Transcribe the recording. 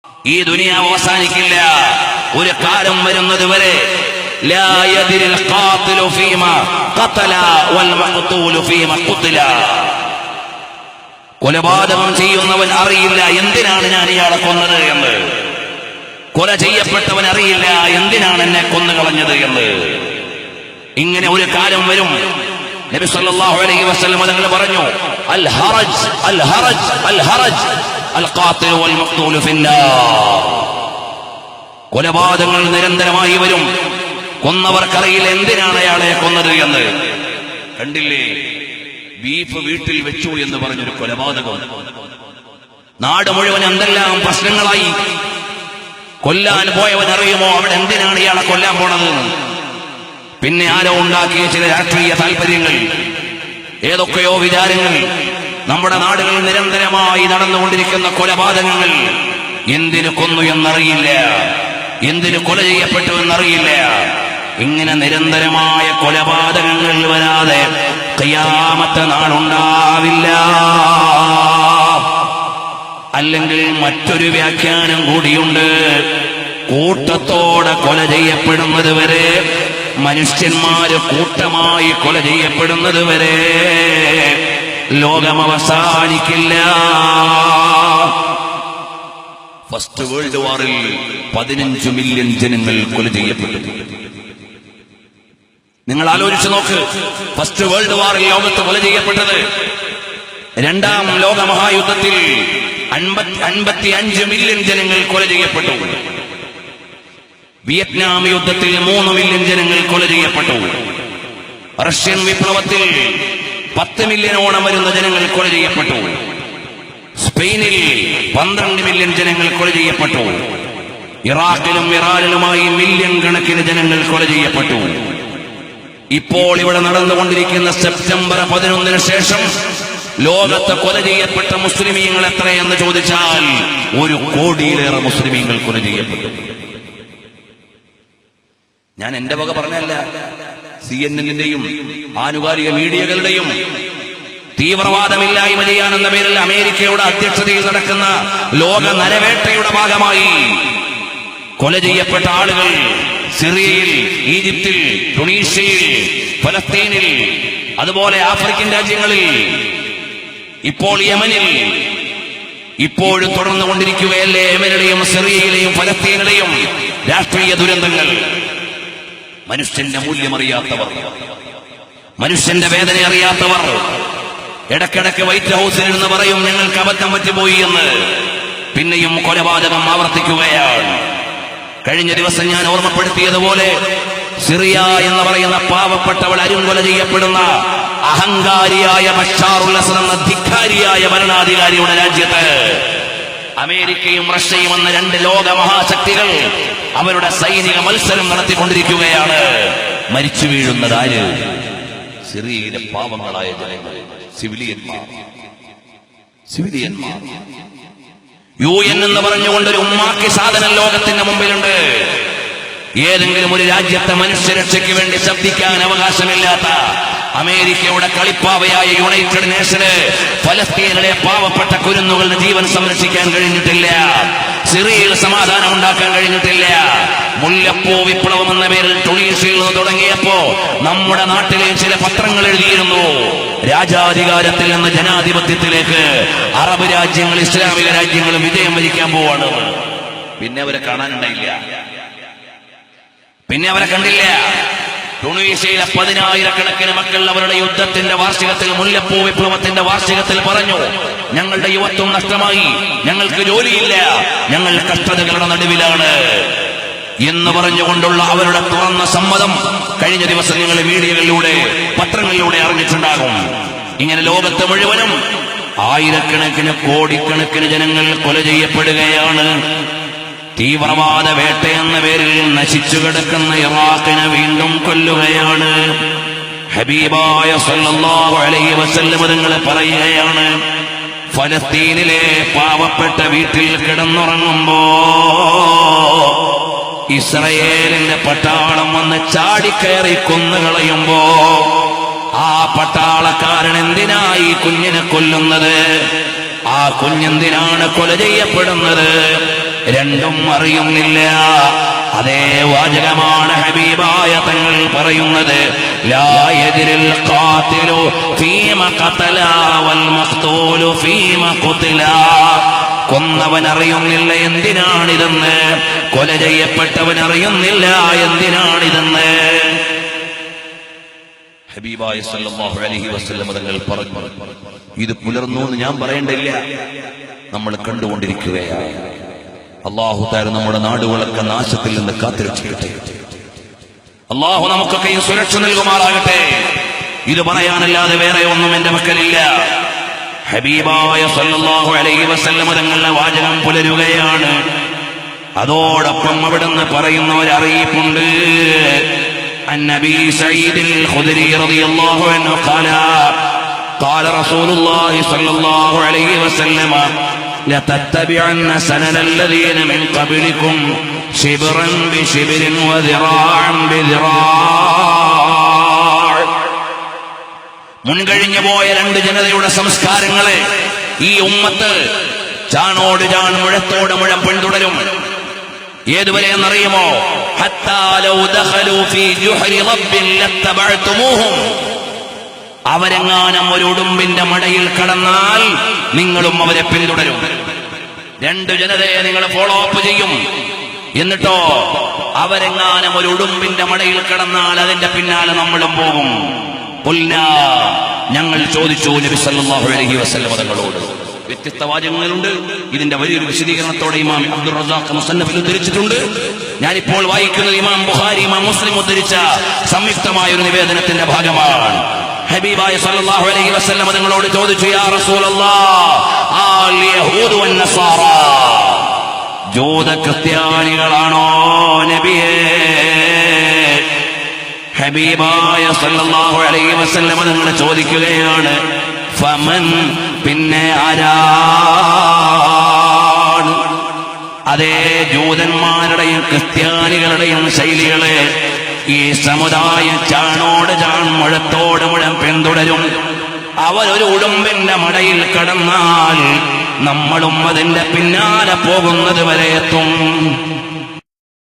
ഈ ദുനിയാവ് അവസാനിക്കില്ല. ഒരു കാലം വരുന്നത് വരെ ലാ യദ്രിൽ ഖാതിലു ഫീമാ ഖതല വൽ മഖ്തൂലു ഫീമാ ഖുതില. കൊലപാതകം ചെയ്യുന്നവൻ അറിയില്ല എന്തിനാണ് ഞാൻ ഇയാളെ കൊന്നത് എന്ന്. കൊല ചെയ്യപ്പെട്ടവൻ അറിയില്ല എന്തിനാണ് എന്നെ കൊന്നുകളഞ്ഞത് എന്ന്. ഇങ്ങനെ ഒരു കാലം വരും. നബി സല്ലല്ലാഹു അലൈഹി വസല്ലം തങ്ങൾ പറഞ്ഞു, അൽ ഹറജ് അൽ ഹറജ് അൽ ഹറജ് അൽ ഖാതിൽ വൽ മഖ്തൂൽ ഫിന്നാർ. കൊലപാതകങ്ങൾ നിരന്തരമായി വരും. കൊന്നവർക്കറിയില്ല എന്തിനാണ് അയാളെ കൊന്നത് എന്ന്. കണ്ടില്ലേ, ബീഫ് വീട്ടിൽ വെച്ചു എന്ന് പറഞ്ഞൊരു കൊലപാതകം. നാട് മുഴുവൻ എന്തെല്ലാം പ്രശ്നങ്ങളായി. കൊല്ലാൻ പോയവൻ അറിയുമോ അവിടെ എന്തിനാണ് ഇയാളെ കൊല്ലാൻ പോണത്? പിന്നെ ആരോ ഉണ്ടാക്കിയ ചില രാഷ്ട്രീയ താല്പര്യങ്ങൾ, ഏതൊക്കെയോ വിചാരങ്ങൾ. നമ്മുടെ നാടുകളിൽ നിരന്തരമായി നടന്നുകൊണ്ടിരിക്കുന്ന കൊലപാതകങ്ങൾ. എന്തിനു കൊന്നു എന്നറിയില്ല, എന്തിനു കൊല ചെയ്യപ്പെട്ടു എന്നറിയില്ല. ഇങ്ങനെ നിരന്തരമായ കൊലപാതകങ്ങൾ വരാതെ ഖിയാമത്ത് നാളുണ്ടാവില്ല. അല്ലെങ്കിൽ മറ്റൊരു വ്യാഖ്യാനം കൂടിയുണ്ട്. കൂട്ടത്തോടെ കൊല ചെയ്യപ്പെടുന്നത് വരെ, മനുഷ്യന്മാര് കൂട്ടമായി കൊല ചെയ്യപ്പെടുന്നത് വരെ ലോകം അവസാനിക്കില്ല. ഫസ്റ്റ് വേൾഡ് വാറിൽ 15 മില്യൺ ജനങ്ങൾ കൊല ചെയ്യപ്പെട്ടു. നിങ്ങൾ ആലോചിച്ചു നോക്ക്. ഫസ്റ്റ് വേൾഡ് വാറിൽ ലോകത്ത് കൊല ചെയ്യപ്പെട്ടത്. രണ്ടാം ലോക മഹായുദ്ധത്തിൽ 55 മില്യൺ ജനങ്ങൾ കൊല ചെയ്യപ്പെട്ടു. വിയറ്റ്നാം യുദ്ധത്തിൽ 3 മില്യൺ ജനങ്ങൾ കൊല ചെയ്യപ്പെട്ടു. റഷ്യൻ വിപ്ലവത്തിൽ 10 മില്യണോളം വരുന്ന ജനങ്ങൾ കൊല ചെയ്യപ്പെട്ടു. സ്പെയിനിൽ 12 മില്യൺ ജനങ്ങൾ കൊല ചെയ്യപ്പെട്ടു. ഇറാഖിലും ഇറാനിലുമായി മില്യൺ കണക്കിന് ജനങ്ങൾ കൊല ചെയ്യപ്പെട്ടു. ഇപ്പോൾ ഇവിടെ നടന്നുകൊണ്ടിരിക്കുന്ന സെപ്റ്റംബർ 11 ശേഷം ലോകത്ത് കൊല ചെയ്യപ്പെട്ട മുസ്ലിമീങ്ങൾ എത്രയെന്ന് ചോദിച്ചാൽ 1 കോടിയിലേറെ മുസ്ലിമീങ്ങൾ കൊല ചെയ്യപ്പെട്ടു. ഞാൻ എന്റെ വക പറഞ്ഞല്ല, CNN-ന്റെയും ആനുകാലിക മീഡിയകളുടെയും തീവ്രവാദമില്ലായ്മ ചെയ്യാനെന്ന പേരിൽ അമേരിക്കയുടെ അധ്യക്ഷതയിൽ നടക്കുന്ന ലോക നരവേട്ടയുടെ ഭാഗമായി കൊല ചെയ്യപ്പെട്ട ആളുകൾ സിറിയയിൽ, ഈജിപ്തിൽ, ടുണീഷ്യയിൽ, ഫലസ്തീനിൽ, അതുപോലെ ആഫ്രിക്കൻ രാജ്യങ്ങളിൽ, ഇപ്പോൾ യമനിൽ, ഇപ്പോഴും തുടർന്നുകൊണ്ടിരിക്കുകയല്ലേ യമനിലെയും സിറിയയിലെയും ഫലസ്തീനിലെയും രാഷ്ട്രീയ ദുരന്തങ്ങൾ. മനുഷ്യന്റെ മൂല്യമറിയാത്തവർ, മനുഷ്യന്റെ വേദന അറിയാത്തവർ ഇടക്കിടക്ക് വൈറ്റ് ഹൗസിൽ നിന്ന് പറയും ഞങ്ങൾക്ക് അബദ്ധം പറ്റിപ്പോയി എന്ന്. പിന്നെയും കൊലപാതകം ആവർത്തിക്കുകയാണ്. കഴിഞ്ഞ ദിവസം ഞാൻ ഓർമ്മപ്പെടുത്തിയതുപോലെ സിറിയ എന്ന് പറയുന്ന പാവപ്പെട്ടവൾ അരുംകൊല ചെയ്യപ്പെടുന്ന അഹങ്കാരിയായ ബഷാറുൽ അസദ് എന്ന ധിക്കാരിയായ ഭരണാധികാരിയുടെ രാജ്യത്ത് അമേരിക്കയും റഷ്യയും എന്ന 2 ലോക മഹാശക്തികൾ അവരുടെ സൈനിക മത്സരം നടത്തിക്കൊണ്ടിരിക്കുകയാണ്. മരിച്ചു വീഴുന്നത് ആര്? സിറിയയിലെ പാവങ്ങളായ ജനങ്ങൾ, സിവിലിയന്മാർ. UN എന്ന് പറഞ്ഞുകൊണ്ടൊരു ഉമ്മാക്കി സാധനം ലോകത്തിന്റെ മുമ്പിലുണ്ട്. ഏതെങ്കിലും ഒരു രാജ്യത്തെ മനുഷ്യരക്ഷയ്ക്ക് വേണ്ടി ശബ്ദിക്കാൻ അവകാശമില്ലാത്ത അമേരിക്കയുടെ കളിപ്പാവയായ യുണൈറ്റഡ് നേഷന് ഫലസ്തീനിലെ പാവപ്പെട്ട കുരുന്നുകളുടെ ജീവൻ സംരക്ഷിക്കാൻ കഴിഞ്ഞിട്ടില്ല. സിറിയയിൽ സമാധാനം ഉണ്ടാക്കാൻ കഴിഞ്ഞിട്ടില്ല. മുല്ലപ്പൂ വിപ്ലവം എന്ന പേരിൽ ടുണീഷ്യയിൽ നിന്ന് തുടങ്ങിയപ്പോ നമ്മുടെ നാട്ടിലെ ചില പത്രങ്ങൾ എഴുതിയിരുന്നു, രാജാധികാരത്തിൽ നിന്ന് ജനാധിപത്യത്തിലേക്ക് അറബ് രാജ്യങ്ങൾ, ഇസ്ലാമിക രാജ്യങ്ങളും വിജയം വരിക്കാൻ പോവാണ്. പിന്നെ അവരെ കാണാനുണ്ടായില്ല, പിന്നെ അവരെ കണ്ടില്ല. ടുണീഷ്യയിലെ 10,000-കണക്കിന് മക്കൾ അവരുടെ യുദ്ധത്തിന്റെ വാർഷികത്തിൽ, മുല്ലപ്പൂ വിപ്ലവത്തിന്റെ വാർഷികത്തിൽ പറഞ്ഞു, ഞങ്ങളുടെ യുവത്വം നഷ്ടമായി, ഞങ്ങൾക്ക് ജോലിയില്ല, ഞങ്ങൾ കഷ്ടതകളുടെ നടുവിലാണ് എന്ന് പറഞ്ഞുകൊണ്ടുള്ള അവരുടെ തുറന്ന സമ്മതം കഴിഞ്ഞ ദിവസം നിങ്ങൾ മീഡിയകളിലൂടെ, പത്രങ്ങളിലൂടെ അറിഞ്ഞിട്ടുണ്ടാകും. ഇങ്ങനെ ലോകത്ത് മുഴുവനും ആയിരക്കണക്കിന്, കോടിക്കണക്കിന് ജനങ്ങൾ കൊല ചെയ്യപ്പെടുകയാണ്. തീവ്രവാദ വേട്ടയെന്ന പേരിൽ നശിച്ചു കിടക്കുന്ന ഇറാഖിനെ വീണ്ടും കൊല്ലുകയാണ്. ഹബീബായ സല്ലല്ലാഹു അലൈഹി വസല്ലം തങ്ങൾ പറയുകയാണ്, ഫലസ്തീനിലെ പാവപ്പെട്ട വീട്ടിൽ കിടന്നുറങ്ങുമ്പോ ഇസ്രായേലിന്റെ പട്ടാളം വന്ന് ചാടിക്കയറി കൊന്നുകളയുമ്പോ ആ പട്ടാളക്കാരൻ എന്തിനായി കുഞ്ഞിനെ കൊല്ലുന്നത്? ആ കുഞ്ഞെന്തിനാണ് കൊല ചെയ്യപ്പെടുന്നത്? രണ്ടും അറിയുന്നില്ല. അതേ വാചകമാണ് ഹബീബായ തങ്ങൾ പറയുന്നത്, ലാ യദ്രിൽ ഖാതിലു ഫീമ ഖതല വൽ മഖ്തൂലു ഫീമ ഖുതില. കൊന്നവൻ അറിയുന്നില്ല എന്തിനാണിതെന്ന്, കൊല ചെയ്യപ്പെട്ടവൻ അറിയുന്നില്ല എന്തിനാണിതെന്ന്. ഹബീബായ സല്ലല്ലാഹു അലൈഹി വസല്ലം തങ്ങൾ പറഞ്ഞു. ഇത് പുലർന്നു എന്ന് ഞാൻ പറയേണ്ടില്ല, നമ്മൾ കണ്ടുകൊണ്ടിരിക്കുകയാണ്. അല്ലാഹു തആല നമ്മുടെ നാടുകളൊക്കെ നാശത്തിൽ നിന്ന് കാത്തുരക്ഷിക്കട്ടെ. അല്ലാഹു നമുക്കൊക്കെ സുരക്ഷ നൽകുമാറാകട്ടെ. ഇത് പറയാനല്ലാതെ വേറെ ഒന്നും എന്റെ മക്കളില്ല. ഹബീബായ സല്ലല്ലാഹു അലൈഹി വസല്ലം തങ്ങളുടെ വാചകം പുലരുകയാണ്. അതോടൊപ്പം അവിടുന്ന് പറയുന്ന ഒരു അറിയിപ്പുണ്ട്. അന്നബി സഈദിൽ ഖുദരി റളിയല്ലാഹു അൻഹു ഖാല റസൂലുള്ളാഹി സ്വല്ലല്ലാഹു അലൈഹി വസല്ലം ലതത്തബിഅന്ന സനനല്ലദീന മിൻ ഖബ്ലികും ശിബ്റൻ ബിശിബ്രിൻ വദിറാഅൻ ബിദിറാഅ. മുൻകഴിഞ്ഞു പോയ രണ്ട് ജനതയുടെ സംസ്കാരങ്ങളെ ഈ ഉമ്മത്ത് ചാണോട് ചാൺ മുഴത്തോട് മുഴം പിന്തുടരും. ഏതുവരെ എന്നറിയുമോ? ഹത്താ ലൗ ദഖലൂ ഫീ ജുഹരി റബ്ബിൻ ലത്തബഅ്തുമൂഹും. അവരെങ്ങാനും ഒരു ഉടുമ്പിന്റെ മടയിൽ കടന്നാൽ നിങ്ങളും അവരെ പിന്തുടരും. രണ്ടു ജനതയെ നിങ്ങൾ ഫോളോ അപ്പ് ചെയ്യും. എന്നിട്ടോ അവരെങ്ങാനും ഒരു ഉടുമ്പിന്റെ മടയിൽ കടന്നാൽ അതിന്റെ പിന്നാലെ നമ്മളും പോകും. ഖുൽനാ, ഞങ്ങൾ ചോദിച്ചു നബി സല്ലല്ലാഹു അലൈഹി വസല്ലം തങ്ങളോട്. വ്യത്യസ്ത വാചകങ്ങളുണ്ട്. ഇതിന്റെ വലിയൊരു വിശദീകരണത്തോടെ ഇമാം അബ്ദുർ റസാഖ് മുസന്നഫിൽ ഉദ്ധരിച്ചിട്ടുണ്ട്. ഞാനിപ്പോൾ വായിക്കുന്നത് ഇമാം ബുഖാരി, ഇമാം മുസ്ലിം ഉദ്ധരിച്ച സംയുക്തമായ ഒരു നിവേദനത്തിന്റെ ഭാഗമാണ്. ഹബീബായ സല്ലല്ലാഹു അലൈഹി വസല്ലം തങ്ങളോട് ചോദിച്ചു, യാ റസൂലല്ലാഹ്, ആൽ യഹൂദു വൻ നസാറ, ജൂത ക്രിസ്ത്യാനികളാണോ നബിയേ? ഹബീബായ സല്ലല്ലാഹു അലൈഹി വസല്ലം തങ്ങൾ ചോദിക്കുകയാണ്, ഫമൻ, പിന്നെ ആരാണ്? അതേ ജൂതന്മാരുടെയും ക്രിസ്ത്യാനികളുടെയും ശൈലികളെ ഈ സമുദായം ചാണോട് ചാൺ മുഴത്തോട് മുഴം പിന്തുടരും. അവരൊരു ഉടുമ്പിന്റെ മടയിൽ കടന്നാൽ നമ്മളും അതിന്റെ പിന്നാലെ പോകുന്നത് വരെ എത്തും.